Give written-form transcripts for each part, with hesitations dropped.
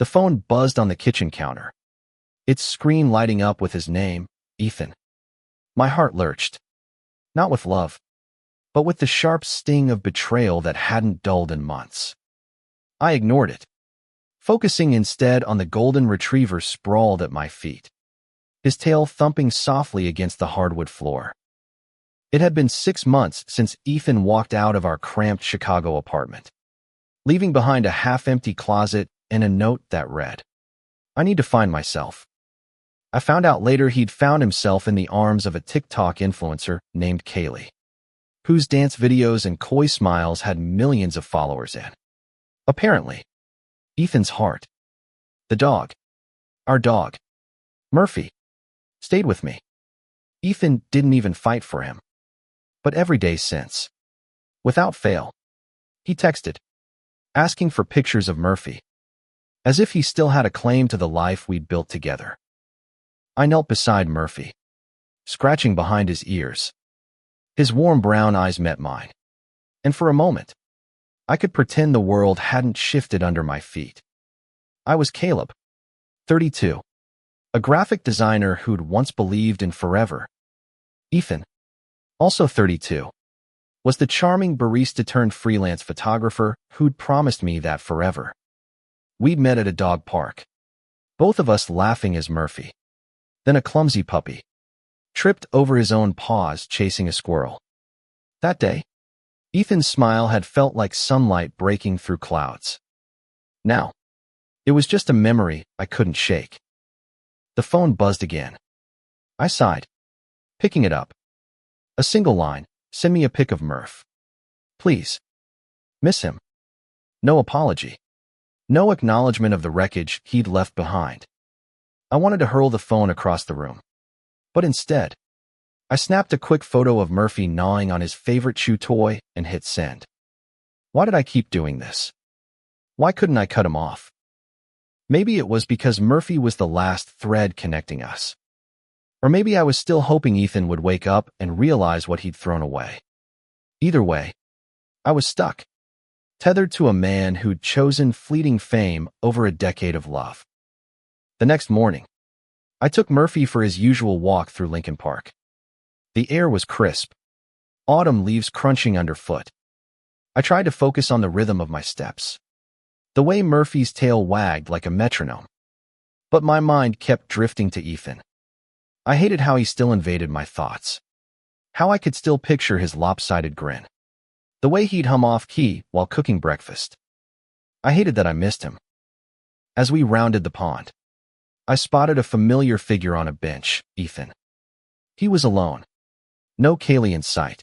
The phone buzzed on the kitchen counter, its screen lighting up with his name, Ethan. My heart lurched, not with love, but with the sharp sting of betrayal that hadn't dulled in months. I ignored it, focusing instead on the golden retriever sprawled at my feet, his tail thumping softly against the hardwood floor. It had been 6 months since Ethan walked out of our cramped Chicago apartment, leaving behind a half-empty closet and a note that read, "I need to find myself." I found out later he'd found himself in the arms of a TikTok influencer named Kaylee, whose dance videos and coy smiles had millions of followers in. Apparently, Ethan's heart, the dog, our dog, Murphy, stayed with me. Ethan didn't even fight for him. But every day since, without fail, he texted, asking for pictures of Murphy, as if he still had a claim to the life we'd built together. I knelt beside Murphy, scratching behind his ears. His warm brown eyes met mine, and for a moment, I could pretend the world hadn't shifted under my feet. I was Caleb, 32, a graphic designer who'd once believed in forever. Ethan, also 32, was the charming barista-turned-freelance photographer who'd promised me that forever. We'd met at a dog park, both of us laughing as Murphy, then a clumsy puppy, tripped over his own paws chasing a squirrel. That day, Ethan's smile had felt like sunlight breaking through clouds. Now, it was just a memory I couldn't shake. The phone buzzed again. I sighed, picking it up. A single line, "Send me a pic of Murph. Please." Miss him. No apology. No acknowledgement of the wreckage he'd left behind. I wanted to hurl the phone across the room. But instead, I snapped a quick photo of Murphy gnawing on his favorite chew toy and hit send. Why did I keep doing this? Why couldn't I cut him off? Maybe it was because Murphy was the last thread connecting us. Or maybe I was still hoping Ethan would wake up and realize what he'd thrown away. Either way, I was stuck, tethered to a man who'd chosen fleeting fame over a decade of love. The next morning, I took Murphy for his usual walk through Lincoln Park. The air was crisp, autumn leaves crunching underfoot. I tried to focus on the rhythm of my steps, the way Murphy's tail wagged like a metronome. But my mind kept drifting to Ethan. I hated how he still invaded my thoughts, how I could still picture his lopsided grin, the way he'd hum off-key while cooking breakfast. I hated that I missed him. As we rounded the pond, I spotted a familiar figure on a bench, Ethan. He was alone. No Kaylee in sight.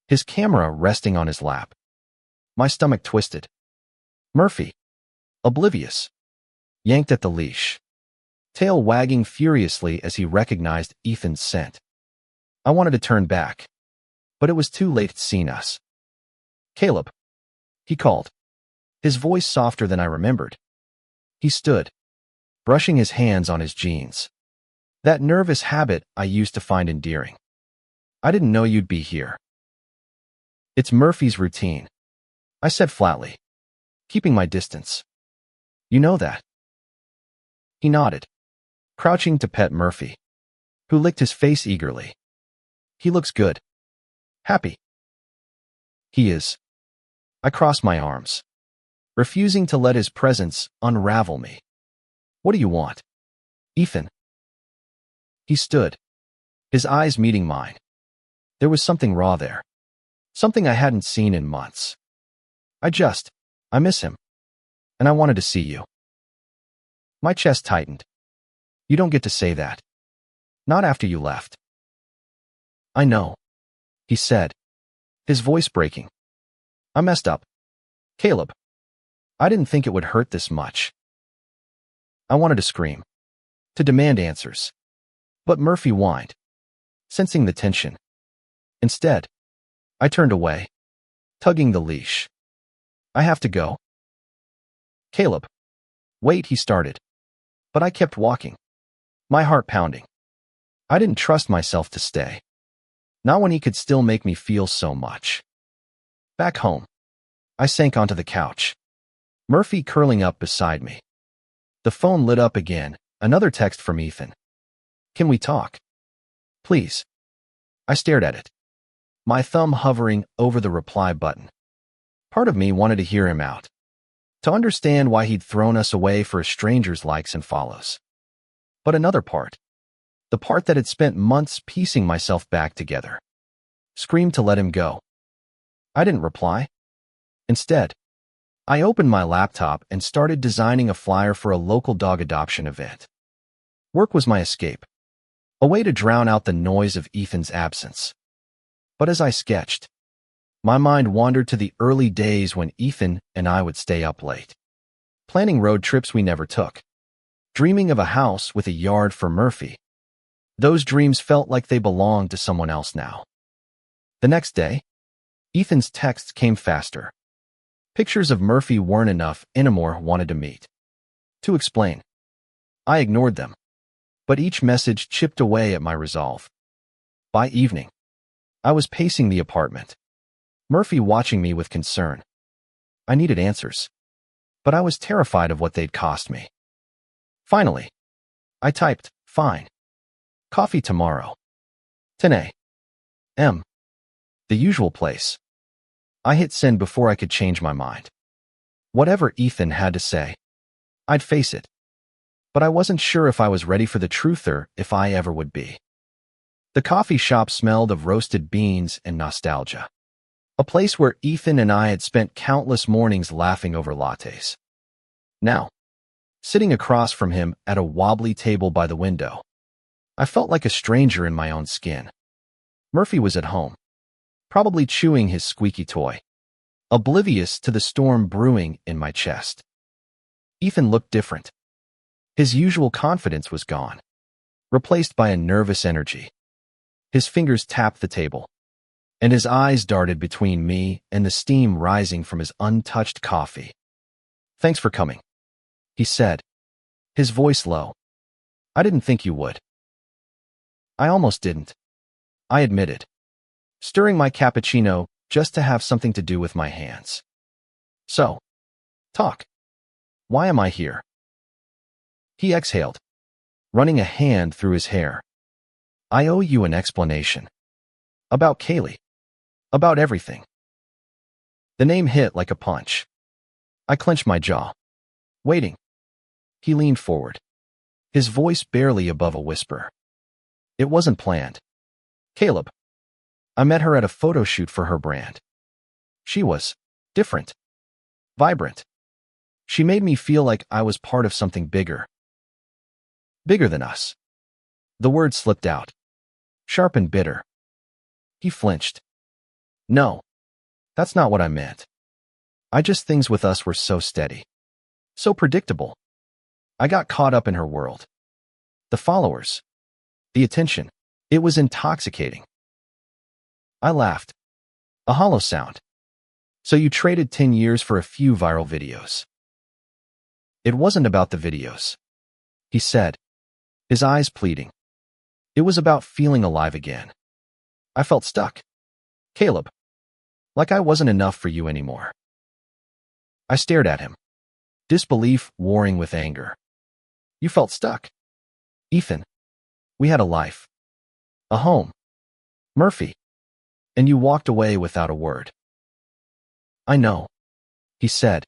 His camera resting on his lap. My stomach twisted. Murphy, oblivious, yanked at the leash, tail wagging furiously as he recognized Ethan's scent. I wanted to turn back, but it was too late to see us. "Caleb," he called, his voice softer than I remembered. He stood, brushing his hands on his jeans. That nervous habit I used to find endearing. "I didn't know you'd be here." "It's Murphy's routine," I said flatly, keeping my distance. "You know that." He nodded, crouching to pet Murphy, who licked his face eagerly. "He looks good. Happy." "He is." I crossed my arms, refusing to let his presence unravel me. "What do you want?" "Ethan." He stood, his eyes meeting mine. There was something raw there, something I hadn't seen in months. I miss him, and I wanted to see you." My chest tightened. "You don't get to say that. Not after you left." "I know," he said, his voice breaking. "I messed up. Caleb. I didn't think it would hurt this much." I wanted to scream, to demand answers. But Murphy whined, sensing the tension. Instead, I turned away, tugging the leash. "I have to go." "Caleb." "Wait," he started. But I kept walking, my heart pounding. I didn't trust myself to stay, not when he could still make me feel so much. Back home, I sank onto the couch, Murphy curling up beside me. The phone lit up again. Another text from Ethan. Can we talk? Please. I stared at it, my thumb hovering over the reply button. Part of me wanted to hear him out, to understand why he'd thrown us away for a stranger's likes and follows. But another part, the part that had spent months piecing myself back together, screamed to let him go. I didn't reply. Instead, I opened my laptop and started designing a flyer for a local dog adoption event. Work was my escape, a way to drown out the noise of Ethan's absence. But as I sketched, my mind wandered to the early days when Ethan and I would stay up late, planning road trips we never took, dreaming of a house with a yard for Murphy. Those dreams felt like they belonged to someone else now. The next day, Ethan's texts came faster. Pictures of Murphy weren't enough. Enamore wanted to meet. To explain, I ignored them, but each message chipped away at my resolve. By evening, I was pacing the apartment, Murphy watching me with concern. I needed answers, but I was terrified of what they'd cost me. Finally, I typed, fine. Coffee tomorrow. 10 a.m. The usual place. I hit send before I could change my mind. Whatever Ethan had to say, I'd face it. But I wasn't sure if I was ready for the truth or if I ever would be. The coffee shop smelled of roasted beans and nostalgia. A place where Ethan and I had spent countless mornings laughing over lattes. Now, sitting across from him at a wobbly table by the window, I felt like a stranger in my own skin. Murphy was at home, probably chewing his squeaky toy, oblivious to the storm brewing in my chest. Ethan looked different. His usual confidence was gone, replaced by a nervous energy. His fingers tapped the table, and his eyes darted between me and the steam rising from his untouched coffee. Thanks for coming, he said, his voice low. I didn't think you would. I almost didn't, I admitted, stirring my cappuccino just to have something to do with my hands. So, talk. Why am I here? He exhaled, running a hand through his hair. I owe you an explanation. About Kaylee. About everything. The name hit like a punch. I clenched my jaw, waiting. He leaned forward, his voice barely above a whisper. It wasn't planned. Caleb. I met her at a photo shoot for her brand. She was different, vibrant. She made me feel like I was part of something bigger. Bigger than us. The word slipped out, sharp and bitter. He flinched. No, that's not what I meant. I just things with us were so steady, so predictable. I got caught up in her world. The followers, the attention, it was intoxicating. I laughed. A hollow sound. So you traded 10 years for a few viral videos. It wasn't about the videos, he said, his eyes pleading. It was about feeling alive again. I felt stuck. Caleb. Like I wasn't enough for you anymore. I stared at him, disbelief warring with anger. You felt stuck. Ethan. We had a life. A home. Murphy. And you walked away without a word. I know, he said,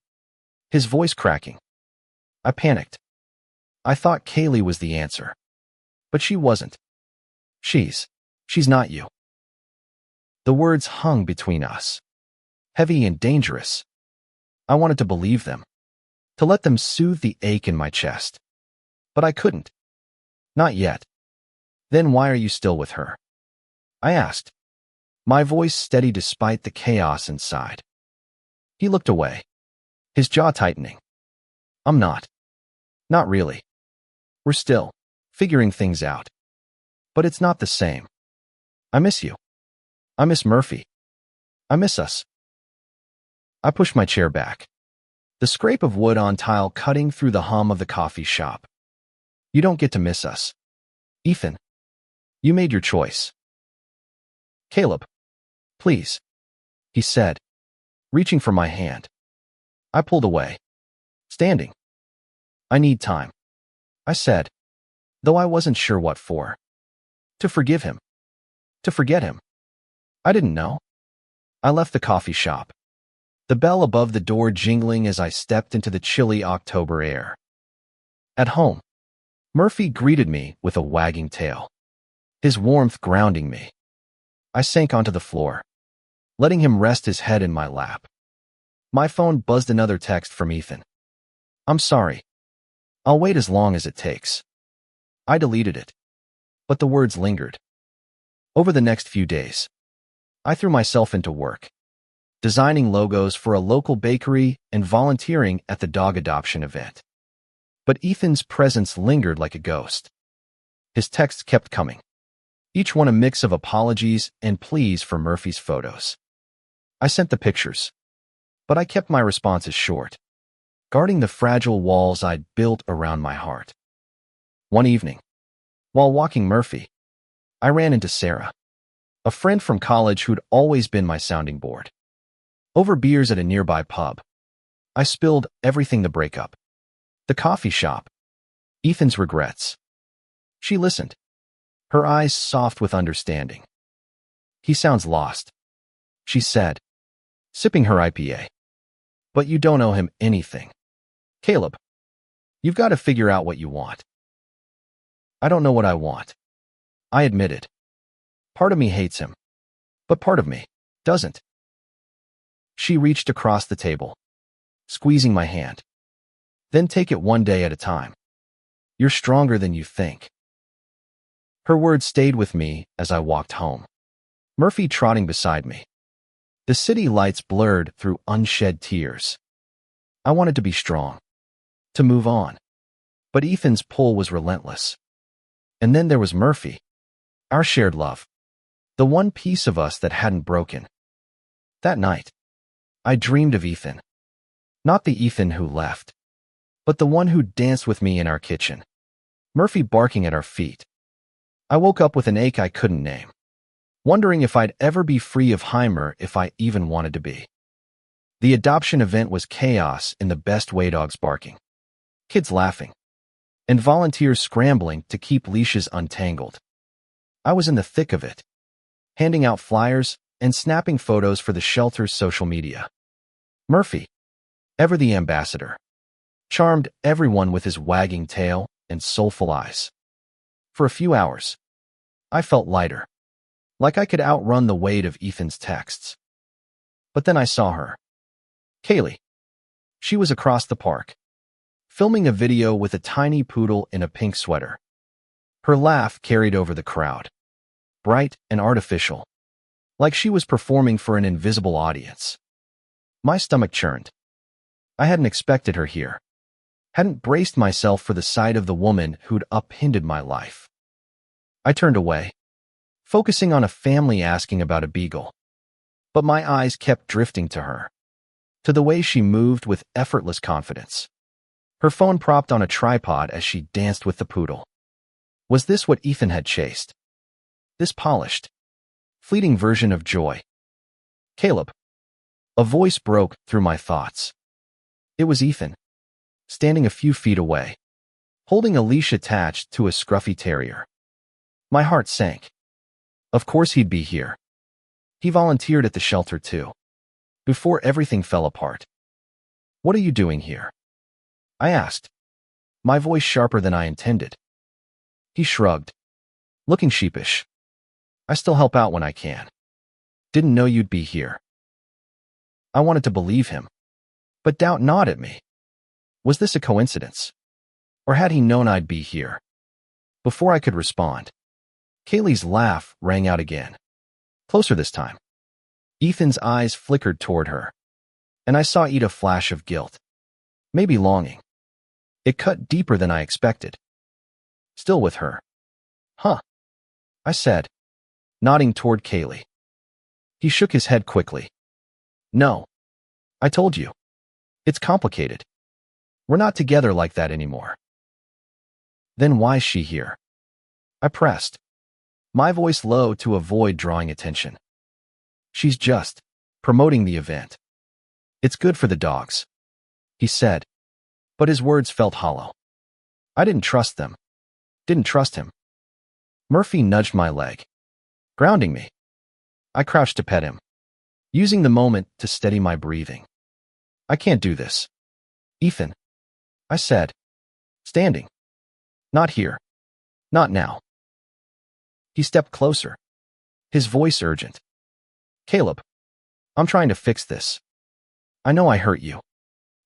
his voice cracking. I panicked. I thought Kaylee was the answer. But she wasn't. She's not you. The words hung between us, heavy and dangerous. I wanted to believe them, to let them soothe the ache in my chest. But I couldn't. Not yet. Then why are you still with her? I asked, my voice steady despite the chaos inside. He looked away, his jaw tightening. I'm not. Not really. We're still figuring things out. But it's not the same. I miss you. I miss Murphy. I miss us. I pushed my chair back, the scrape of wood on tile cutting through the hum of the coffee shop. You don't get to miss us. Ethan, you made your choice. Caleb, please, he said, reaching for my hand. I pulled away, standing. I need time. I said, though I wasn't sure what for. To forgive him. To forget him. I didn't know. I left the coffee shop, the bell above the door jingling as I stepped into the chilly October air. At home, Murphy greeted me with a wagging tail, his warmth grounding me. I sank onto the floor, letting him rest his head in my lap. My phone buzzed another text from Ethan. I'm sorry. I'll wait as long as it takes. I deleted it, but the words lingered. Over the next few days, I threw myself into work, designing logos for a local bakery and volunteering at the dog adoption event. But Ethan's presence lingered like a ghost. His texts kept coming, each one a mix of apologies and pleas for Murphy's photos. I sent the pictures, but I kept my responses short, guarding the fragile walls I'd built around my heart. One evening, while walking Murphy, I ran into Sarah, a friend from college who'd always been my sounding board. Over beers at a nearby pub, I spilled everything: the breakup, the coffee shop, Ethan's regrets. She listened, her eyes soft with understanding. He sounds lost, she said, sipping her IPA. But you don't owe him anything. Caleb, you've got to figure out what you want. I don't know what I want, I admitted. Part of me hates him, but part of me doesn't. She reached across the table, squeezing my hand. Then take it one day at a time. You're stronger than you think. Her words stayed with me as I walked home, Murphy trotting beside me. The city lights blurred through unshed tears. I wanted to be strong, to move on. But Ethan's pull was relentless. And then there was Murphy, our shared love, the one piece of us that hadn't broken. That night, I dreamed of Ethan. Not the Ethan who left, but the one who danced with me in our kitchen, Murphy barking at our feet. I woke up with an ache I couldn't name, wondering if I'd ever be free of Heimer, if I even wanted to be. The adoption event was chaos in the best way: dogs barking, kids laughing, and volunteers scrambling to keep leashes untangled. I was in the thick of it, handing out flyers and snapping photos for the shelter's social media. Murphy, ever the ambassador, charmed everyone with his wagging tail and soulful eyes. For a few hours, I felt lighter, like I could outrun the weight of Ethan's texts. But then I saw her. Kaylee. She was across the park, filming a video with a tiny poodle in a pink sweater. Her laugh carried over the crowd, bright and artificial, like she was performing for an invisible audience. My stomach churned. I hadn't expected her here, hadn't braced myself for the sight of the woman who'd upended my life. I turned away, focusing on a family asking about a beagle. But my eyes kept drifting to her, to the way she moved with effortless confidence, her phone propped on a tripod as she danced with the poodle. Was this what Ethan had chased? This polished, fleeting version of joy? Caleb. A voice broke through my thoughts. It was Ethan, standing a few feet away, holding a leash attached to a scruffy terrier. My heart sank. Of course he'd be here. He volunteered at the shelter too, before everything fell apart. What are you doing here? I asked, my voice sharper than I intended. He shrugged, looking sheepish. I still help out when I can. Didn't know you'd be here. I wanted to believe him, but doubt gnawed at me. Was this a coincidence? Or had he known I'd be here? Before I could respond, Kaylee's laugh rang out again, closer this time. Ethan's eyes flickered toward her, and I saw a flash of guilt, maybe longing. It cut deeper than I expected. Still with her. Huh, I said, nodding toward Kaylee. He shook his head quickly. No, I told you. It's complicated. We're not together like that anymore. Then why's she here? I pressed, my voice low to avoid drawing attention. She's just promoting the event. It's good for the dogs, he said, but his words felt hollow. I didn't trust them. Didn't trust him. Murphy nudged my leg, grounding me. I crouched to pet him, using the moment to steady my breathing. I can't do this. Ethan, I said, standing. Not here. Not now. He stepped closer, his voice urgent. Caleb, I'm trying to fix this. I know I hurt you,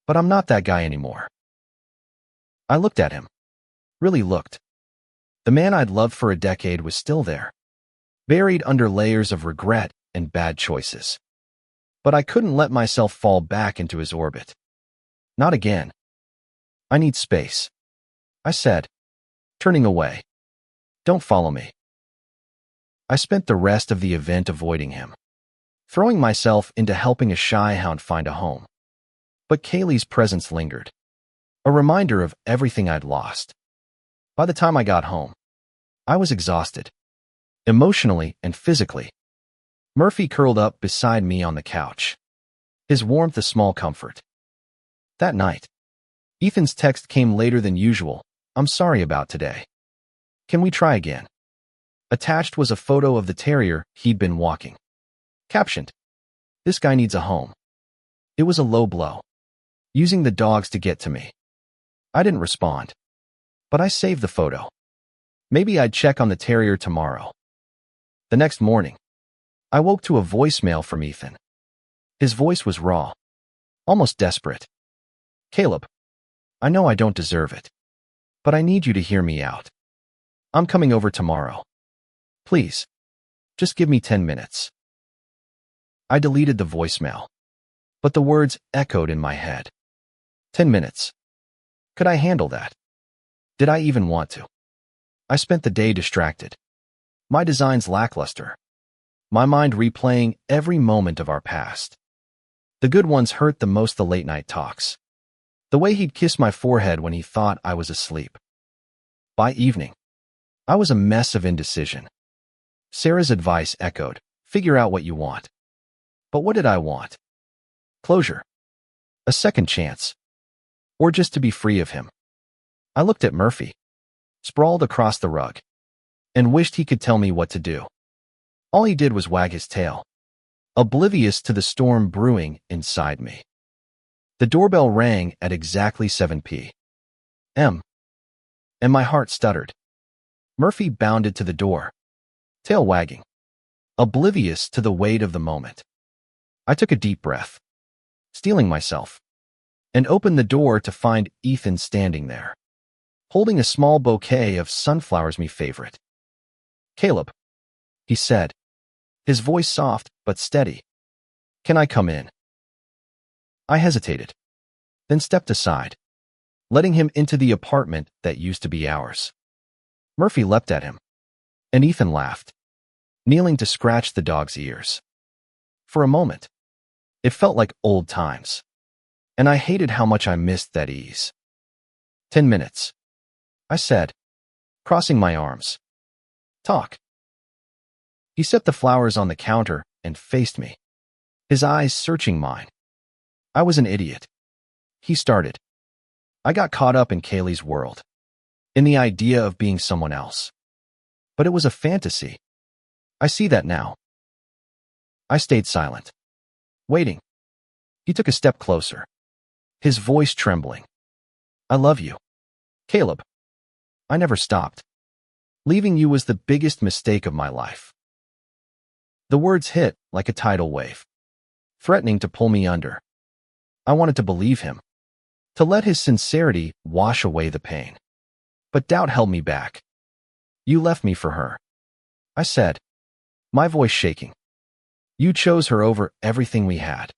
but I'm not that guy anymore. I looked at him. Really looked. The man I'd loved for a decade was still there, buried under layers of regret and bad choices. But I couldn't let myself fall back into his orbit. Not again. I need space, I said, turning away. Don't follow me. I spent the rest of the event avoiding him, throwing myself into helping a shy hound find a home. But Kaylee's presence lingered, a reminder of everything I'd lost. By the time I got home, I was exhausted, emotionally and physically. Murphy curled up beside me on the couch, his warmth a small comfort. That night, Ethan's text came later than usual. I'm sorry about today. Can we try again? Attached was a photo of the terrier he'd been walking. Captioned, this guy needs a home. It was a low blow, using the dogs to get to me. I didn't respond, but I saved the photo. Maybe I'd check on the terrier tomorrow. The next morning, I woke to a voicemail from Ethan. His voice was raw, almost desperate. Caleb, I know I don't deserve it, but I need you to hear me out. I'm coming over tomorrow. Please, just give me 10 minutes. I deleted the voicemail, but the words echoed in my head. 10 minutes. Could I handle that? Did I even want to? I spent the day distracted, my designs lackluster, my mind replaying every moment of our past. The good ones hurt the most, the late-night talks, the way he'd kiss my forehead when he thought I was asleep. By evening, I was a mess of indecision. Sarah's advice echoed, figure out what you want. But what did I want? Closure. A second chance. Or just to be free of him. I looked at Murphy, sprawled across the rug, and wished he could tell me what to do. All he did was wag his tail, oblivious to the storm brewing inside me. The doorbell rang at exactly 7 p.m., and my heart stuttered. Murphy bounded to the door, tail wagging, oblivious to the weight of the moment. I took a deep breath, steeling myself, and opened the door to find Ethan standing there, holding a small bouquet of sunflowers, my favorite. Caleb, he said, his voice soft but steady. Can I come in? I hesitated, then stepped aside, letting him into the apartment that used to be ours. Murphy leapt at him, and Ethan laughed, kneeling to scratch the dog's ears. For a moment, it felt like old times, and I hated how much I missed that ease. 10 minutes, I said, crossing my arms. Talk. He set the flowers on the counter and faced me, his eyes searching mine. I was an idiot. He started. I got caught up in Kaylee's world, in the idea of being someone else. But it was a fantasy. I see that now. I stayed silent, waiting. He took a step closer, his voice trembling. I love you, Caleb. I never stopped. Leaving you was the biggest mistake of my life. The words hit like a tidal wave, threatening to pull me under. I wanted to believe him, to let his sincerity wash away the pain. But doubt held me back. You left me for her, I said, my voice shaking. You chose her over everything we had.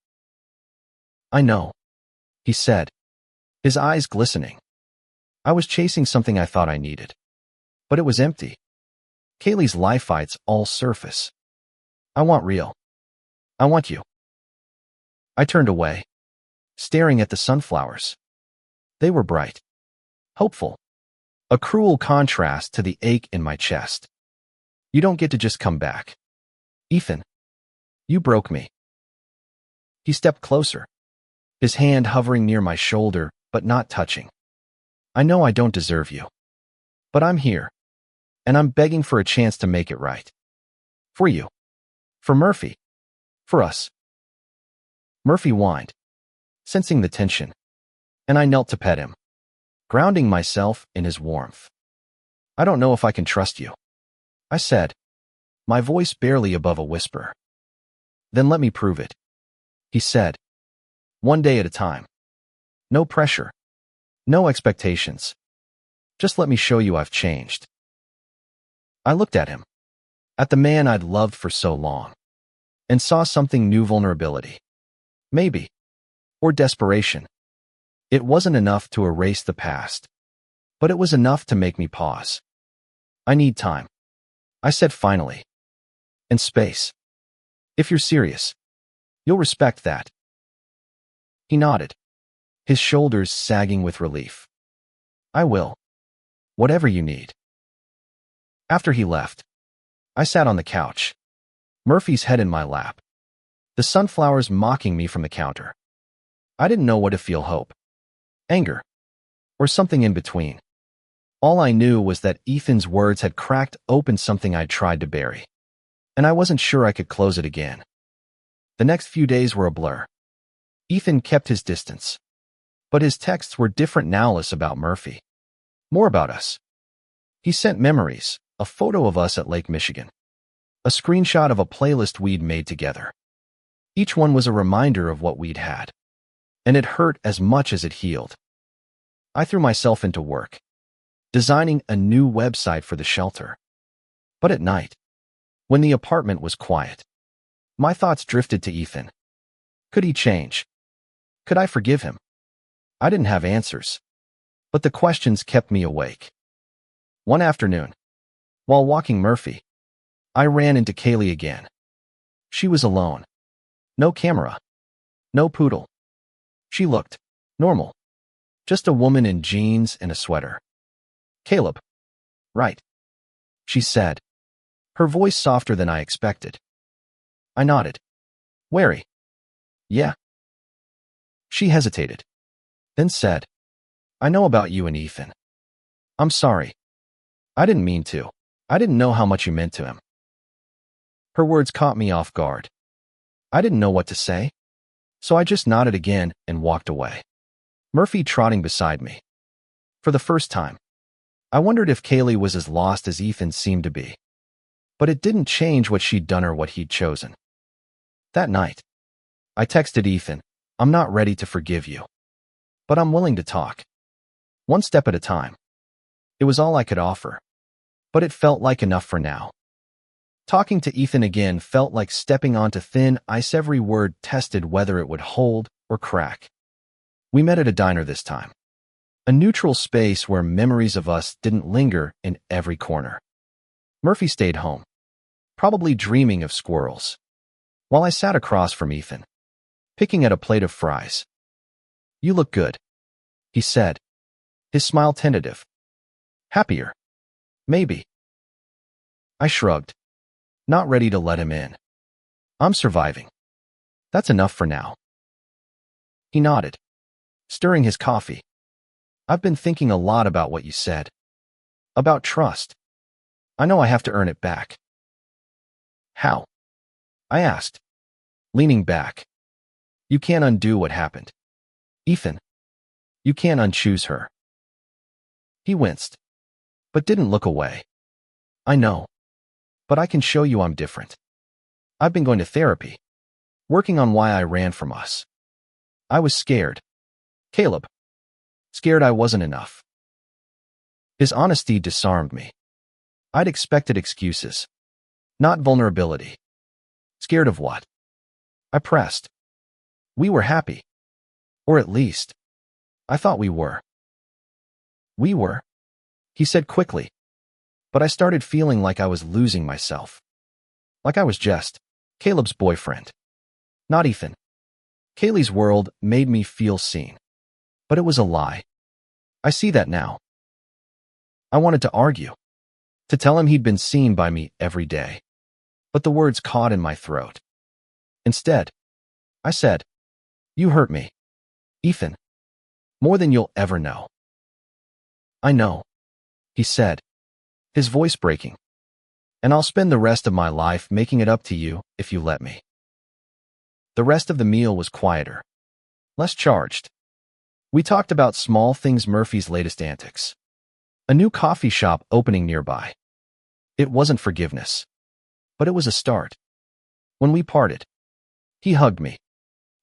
I know, he said, his eyes glistening. I was chasing something I thought I needed, but it was empty. Kaylee's life fights all surface. I want real. I want you. I turned away, staring at the sunflowers. They were bright, hopeful, a cruel contrast to the ache in my chest. You don't get to just come back. Ethan, you broke me. He stepped closer, his hand hovering near my shoulder, but not touching. I know I don't deserve you. But I'm here, and I'm begging for a chance to make it right. For you. For Murphy. For us. Murphy whined, sensing the tension, and I knelt to pet him, grounding myself in his warmth. I don't know if I can trust you, I said, my voice barely above a whisper. Then let me prove it, he said, one day at a time. No pressure. No expectations. Just let me show you I've changed. I looked at him, at the man I'd loved for so long, and saw something new: vulnerability. Maybe. Or desperation. It wasn't enough to erase the past, but it was enough to make me pause. I need time, I said finally. And space. If you're serious, you'll respect that. He nodded, his shoulders sagging with relief. I will. Whatever you need. After he left, I sat on the couch, Murphy's head in my lap, the sunflowers mocking me from the counter. I didn't know what to feel: hope, anger, or something in between. All I knew was that Ethan's words had cracked open something I'd tried to bury, and I wasn't sure I could close it again. The next few days were a blur. Ethan kept his distance, but his texts were different now, less about Murphy, more about us. He sent memories, a photo of us at Lake Michigan, a screenshot of a playlist we'd made together. Each one was a reminder of what we'd had, and it hurt as much as it healed. I threw myself into work, designing a new website for the shelter. But at night, when the apartment was quiet, my thoughts drifted to Ethan. Could he change? Could I forgive him? I didn't have answers, but the questions kept me awake. One afternoon, while walking Murphy, I ran into Kaylee again. She was alone. No camera. No poodle. She looked normal. Just a woman in jeans and a sweater. Caleb. Right. She said, her voice softer than I expected. I nodded, wary. Yeah. She hesitated, then said, I know about you and Ethan. I'm sorry. I didn't mean to. I didn't know how much you meant to him. Her words caught me off guard. I didn't know what to say, so I just nodded again and walked away, Murphy trotting beside me. For the first time, I wondered if Kaylee was as lost as Ethan seemed to be. But it didn't change what she'd done or what he'd chosen. That night, I texted Ethan, I'm not ready to forgive you, but I'm willing to talk. One step at a time. It was all I could offer, but it felt like enough for now. Talking to Ethan again felt like stepping onto thin ice. Every word tested whether it would hold or crack. We met at a diner this time, a neutral space where memories of us didn't linger in every corner. Murphy stayed home, probably dreaming of squirrels, while I sat across from Ethan, picking at a plate of fries. You look good, he said, his smile tentative. Happier. Maybe. I shrugged, not ready to let him in. I'm surviving. That's enough for now. He nodded, stirring his coffee. I've been thinking a lot about what you said. About trust. I know I have to earn it back. How? I asked, leaning back. You can't undo what happened, Ethan. You can't unchoose her. He winced, but didn't look away. I know, but I can show you I'm different. I've been going to therapy, working on why I ran from us. I was scared. Caleb. Scared I wasn't enough. His honesty disarmed me. I'd expected excuses, not vulnerability. Scared of what? I pressed. We were happy. Or at least, I thought we were. We were, he said quickly. But I started feeling like I was losing myself. Like I was just Caleb's boyfriend. Not Ethan. Kaylee's world made me feel seen. But it was a lie. I see that now. I wanted to argue, to tell him he'd been seen by me every day. But the words caught in my throat. Instead, I said, you hurt me, Ethan, more than you'll ever know. I know, he said, his voice breaking. And I'll spend the rest of my life making it up to you if you let me. The rest of the meal was quieter, less charged. We talked about small things, Murphy's latest antics, a new coffee shop opening nearby. It wasn't forgiveness, but it was a start. When we parted, he hugged me,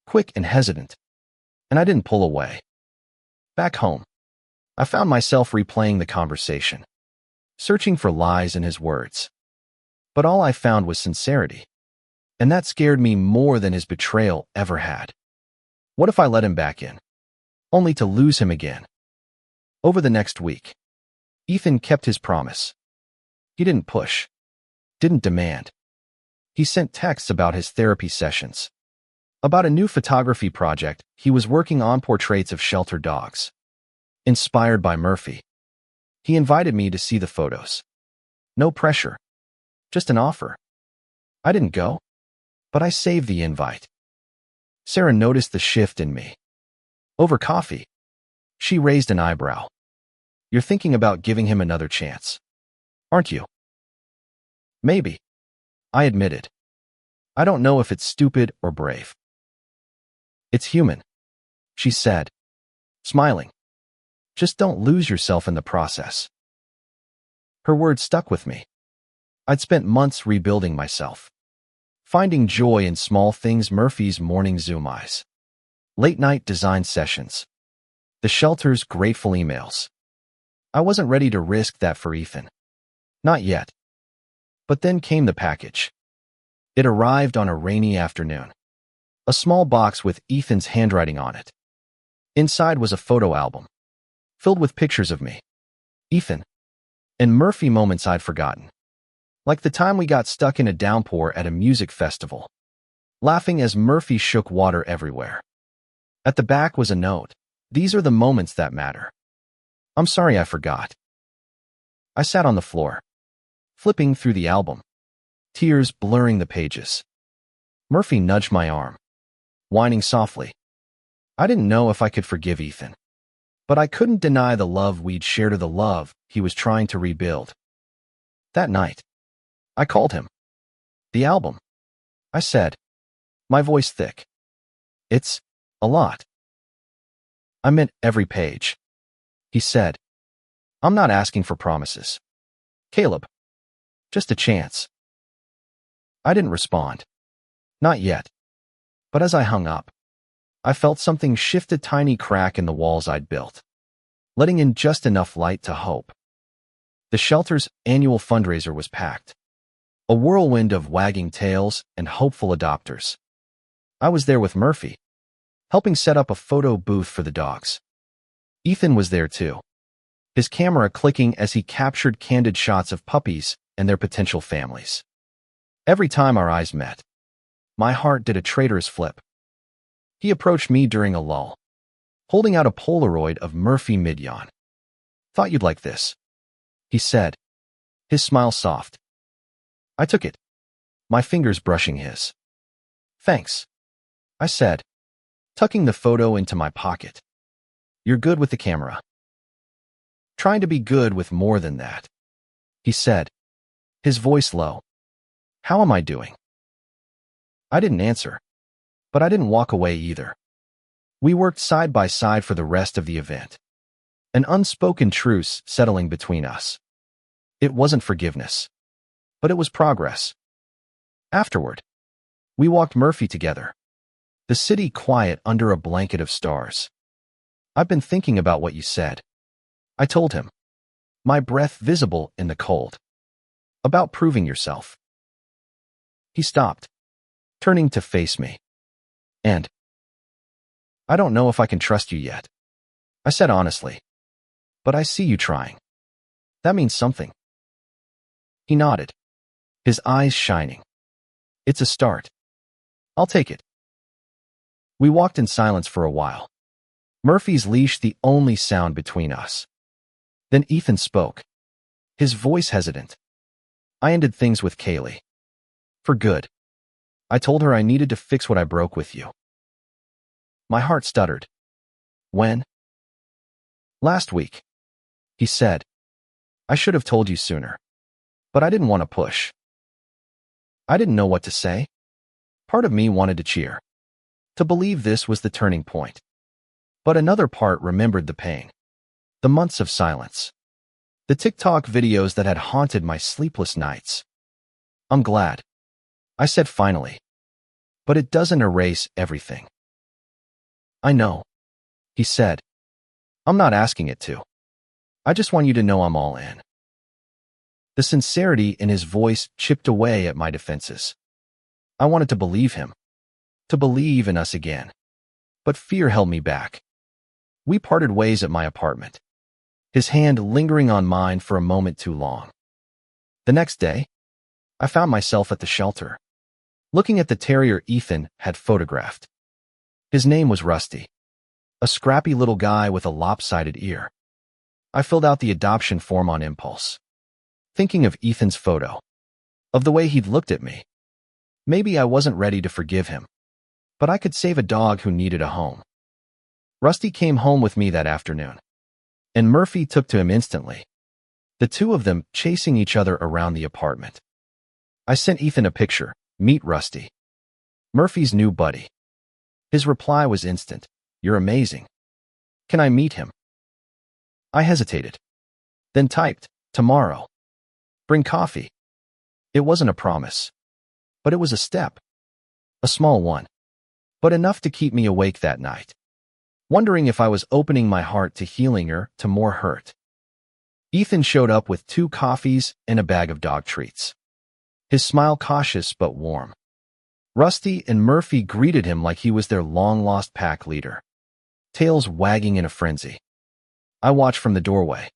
quick and hesitant, and I didn't pull away. Back home, I found myself replaying the conversation, searching for lies in his words. But all I found was sincerity, and that scared me more than his betrayal ever had. What if I let him back in, only to lose him again? Over the next week, Ethan kept his promise. He didn't push, didn't demand. He sent texts about his therapy sessions, about a new photography project he was working on, portraits of shelter dogs. Inspired by Murphy, he invited me to see the photos. No pressure, just an offer. I didn't go, but I saved the invite. Sarah noticed the shift in me. Over coffee, she raised an eyebrow. You're thinking about giving him another chance, aren't you? Maybe, I admitted. I don't know if it's stupid or brave. It's human, she said, smiling. Just don't lose yourself in the process. Her words stuck with me. I'd spent months rebuilding myself, finding joy in small things, Murphy's morning Zoom eyes, late-night design sessions, the shelter's grateful emails. I wasn't ready to risk that for Ethan. Not yet. But then came the package. It arrived on a rainy afternoon. A small box with Ethan's handwriting on it. Inside was a photo album, filled with pictures of me, Ethan, and Murphy, moments I'd forgotten. Like the time we got stuck in a downpour at a music festival, laughing as Murphy shook water everywhere. At the back was a note. These are the moments that matter. I'm sorry I forgot. I sat on the floor, flipping through the album, tears blurring the pages. Murphy nudged my arm, whining softly. I didn't know if I could forgive Ethan, but I couldn't deny the love we'd shared or the love he was trying to rebuild. That night, I called him. The album, I said, my voice thick. It's a lot. I meant every page. He said, I'm not asking for promises, Caleb. Just a chance. I didn't respond. Not yet. But as I hung up, I felt something shift, a tiny crack in the walls I'd built, letting in just enough light to hope. The shelter's annual fundraiser was packed, a whirlwind of wagging tails and hopeful adopters. I was there with Murphy, helping set up a photo booth for the dogs. Ethan was there too, his camera clicking as he captured candid shots of puppies and their potential families. Every time our eyes met, my heart did a traitorous flip. He approached me during a lull, holding out a Polaroid of Murphy mid-yawn. Thought you'd like this, he said, his smile soft. I took it, my fingers brushing his. Thanks, I said, tucking the photo into my pocket. You're good with the camera. Trying to be good with more than that, he said, his voice low. How am I doing? I didn't answer, but I didn't walk away either. We worked side by side for the rest of the event, an unspoken truce settling between us. It wasn't forgiveness, but it was progress. Afterward, we walked Murphy together, the city quiet under a blanket of stars. I've been thinking about what you said, I told him, my breath visible in the cold. About proving yourself. He stopped, turning to face me. And I don't know if I can trust you yet, I said honestly, but I see you trying. That means something. He nodded, his eyes shining. It's a start. I'll take it. We walked in silence for a while, Murphy's leash the only sound between us. Then Ethan spoke, his voice hesitant. I ended things with Kaylee. For good. I told her I needed to fix what I broke with you. My heart stuttered. When? Last week. he said. I should have told you sooner. But I didn't want to push. I didn't know what to say. Part of me wanted to cheer, to believe this was the turning point. But another part remembered the pain, the months of silence, the TikTok videos that had haunted my sleepless nights. I'm glad, I said finally. But it doesn't erase everything. I know, he said. I'm not asking it to. I just want you to know I'm all in. The sincerity in his voice chipped away at my defenses. I wanted to believe him, to believe in us again. But fear held me back. We parted ways at my apartment, his hand lingering on mine for a moment too long. The next day, I found myself at the shelter, looking at the terrier Ethan had photographed. His name was Rusty, a scrappy little guy with a lopsided ear. I filled out the adoption form on impulse, thinking of Ethan's photo, of the way he'd looked at me. Maybe I wasn't ready to forgive him, but I could save a dog who needed a home. Rusty came home with me that afternoon, and Murphy took to him instantly, the two of them chasing each other around the apartment. I sent Ethan a picture, meet Rusty, Murphy's new buddy. His reply was instant, you're amazing. Can I meet him? I hesitated, then typed, tomorrow. Bring coffee. It wasn't a promise, but it was a step. A small one, but enough to keep me awake that night, wondering if I was opening my heart to healing her to more hurt. Ethan showed up with 2 coffees and a bag of dog treats, his smile cautious but warm. Rusty and Murphy greeted him like he was their long-lost pack leader, tails wagging in a frenzy. I watched from the doorway,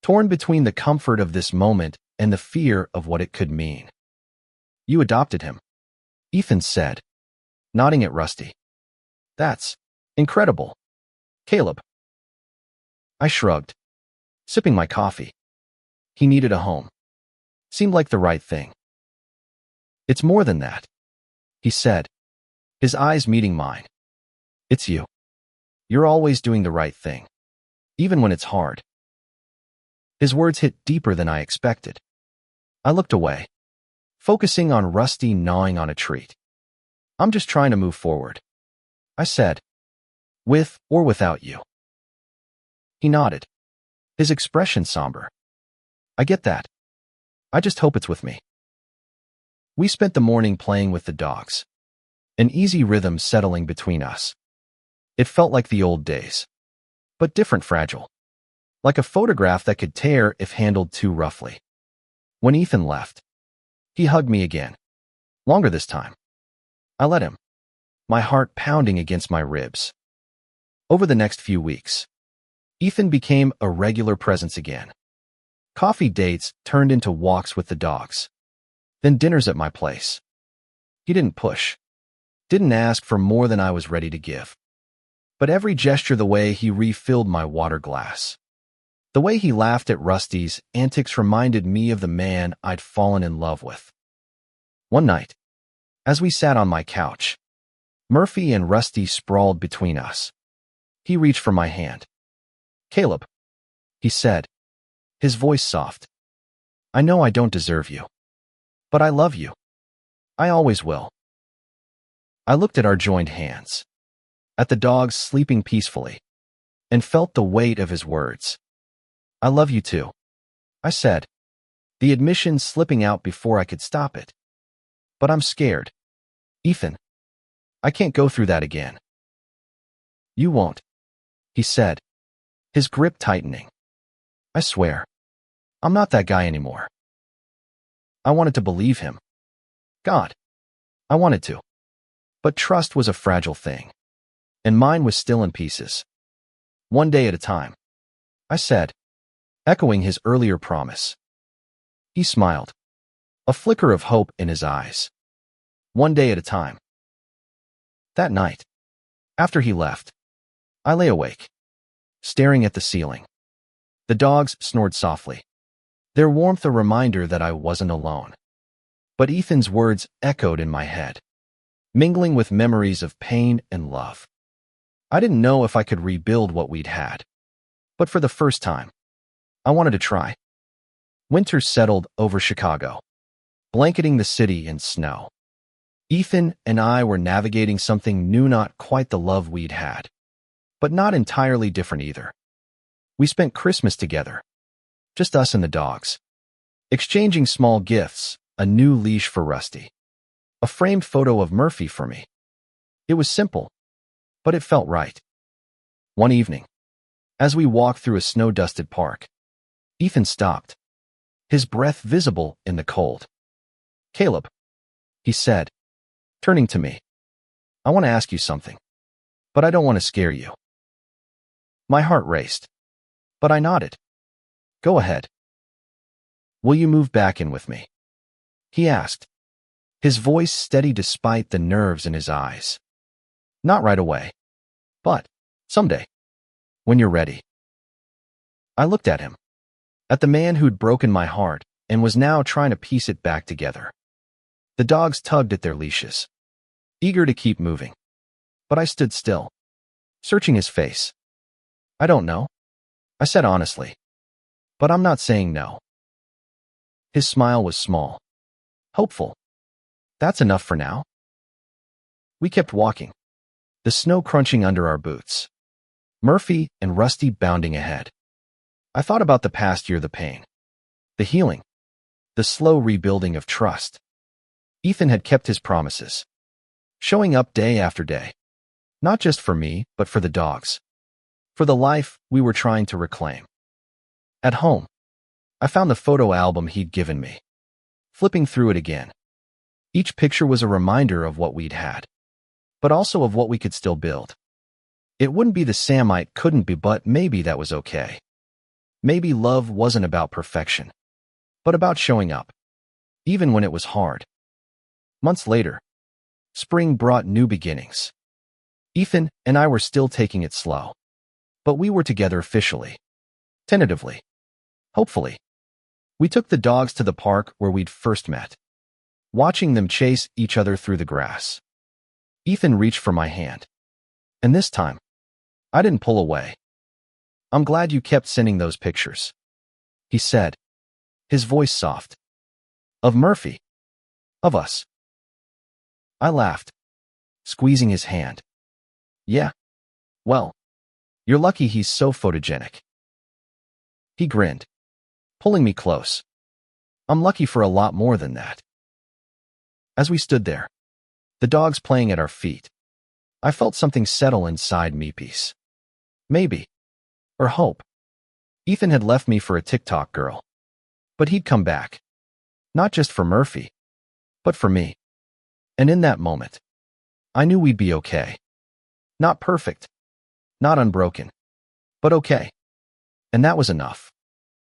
torn between the comfort of this moment and the fear of what it could mean. You adopted him, Ethan said, nodding at Rusty. That's incredible, Caleb. I shrugged, sipping my coffee. He needed a home. Seemed like the right thing. It's more than that, he said, his eyes meeting mine. It's you. You're always doing the right thing, even when it's hard. His words hit deeper than I expected. I looked away, focusing on Rusty gnawing on a treat. I'm just trying to move forward, I said, with or without you. He nodded, his expression somber. I get that. I just hope it's with me. We spent the morning playing with the dogs, an easy rhythm settling between us. It felt like the old days, but different, fragile, like a photograph that could tear if handled too roughly. When Ethan left, he hugged me again, longer this time. I let him, my heart pounding against my ribs. Over the next few weeks, Ethan became a regular presence again. Coffee dates turned into walks with the dogs, then dinners at my place. He didn't push, didn't ask for more than I was ready to give. But every gesture, the way he refilled my water glass, the way he laughed at Rusty's antics reminded me of the man I'd fallen in love with. One night, as we sat on my couch, Murphy and Rusty sprawled between us. He reached for my hand. Caleb, he said, his voice soft. I know I don't deserve you, but I love you. I always will. I looked at our joined hands, at the dogs sleeping peacefully, and felt the weight of his words. I love you too, I said, the admission slipping out before I could stop it. But I'm scared. Ethan, I can't go through that again. You won't, he said, his grip tightening. I swear, I'm not that guy anymore. I wanted to believe him. God, I wanted to. But trust was a fragile thing, and mine was still in pieces. One day at a time, I said, echoing his earlier promise. He smiled, a flicker of hope in his eyes. One day at a time. That night, after he left, I lay awake, staring at the ceiling. The dogs snored softly, their warmth a reminder that I wasn't alone. But Ethan's words echoed in my head, mingling with memories of pain and love. I didn't know if I could rebuild what we'd had, but for the first time, I wanted to try. Winter settled over Chicago, blanketing the city in snow. Ethan and I were navigating something new, not quite the love we'd had, but not entirely different either. We spent Christmas together, just us and the dogs, exchanging small gifts, a new leash for Rusty, a framed photo of Murphy for me. It was simple, but it felt right. One evening, as we walked through a snow-dusted park, Ethan stopped, his breath visible in the cold. "Caleb," he said, turning to me, "I want to ask you something, but I don't want to scare you." My heart raced, but I nodded. "Go ahead." "Will you move back in with me?" he asked, his voice steady despite the nerves in his eyes. "Not right away, but someday, when you're ready." I looked at him, at the man who'd broken my heart and was now trying to piece it back together. The dogs tugged at their leashes, eager to keep moving, but I stood still, searching his face. "I don't know," I said honestly, "but I'm not saying no." His smile was small, hopeful. "That's enough for now." We kept walking, the snow crunching under our boots, Murphy and Rusty bounding ahead. I thought about the past year, the pain, the healing, the slow rebuilding of trust. Ethan had kept his promises, showing up day after day, not just for me, but for the dogs, for the life we were trying to reclaim. At home, I found the photo album he'd given me, flipping through it again. Each picture was a reminder of what we'd had, but also of what we could still build. It wouldn't be the Sam I couldn't be, but maybe that was okay. Maybe love wasn't about perfection, but about showing up, even when it was hard. Months later, spring brought new beginnings. Ethan and I were still taking it slow, but we were together officially, tentatively, hopefully. We took the dogs to the park where we'd first met, watching them chase each other through the grass. Ethan reached for my hand, and this time, I didn't pull away. "I'm glad you kept sending those pictures," he said, his voice soft. "Of Murphy. Of us." I laughed, squeezing his hand. "Yeah, well, you're lucky he's so photogenic." He grinned, pulling me close. "I'm lucky for a lot more than that." As we stood there, the dogs playing at our feet, I felt something settle inside me, peace. Maybe. Or hope. Ethan had left me for a TikTok girl, but he'd come back. Not just for Murphy, but for me. And in that moment, I knew we'd be okay. Not perfect, not unbroken, but okay. And that was enough.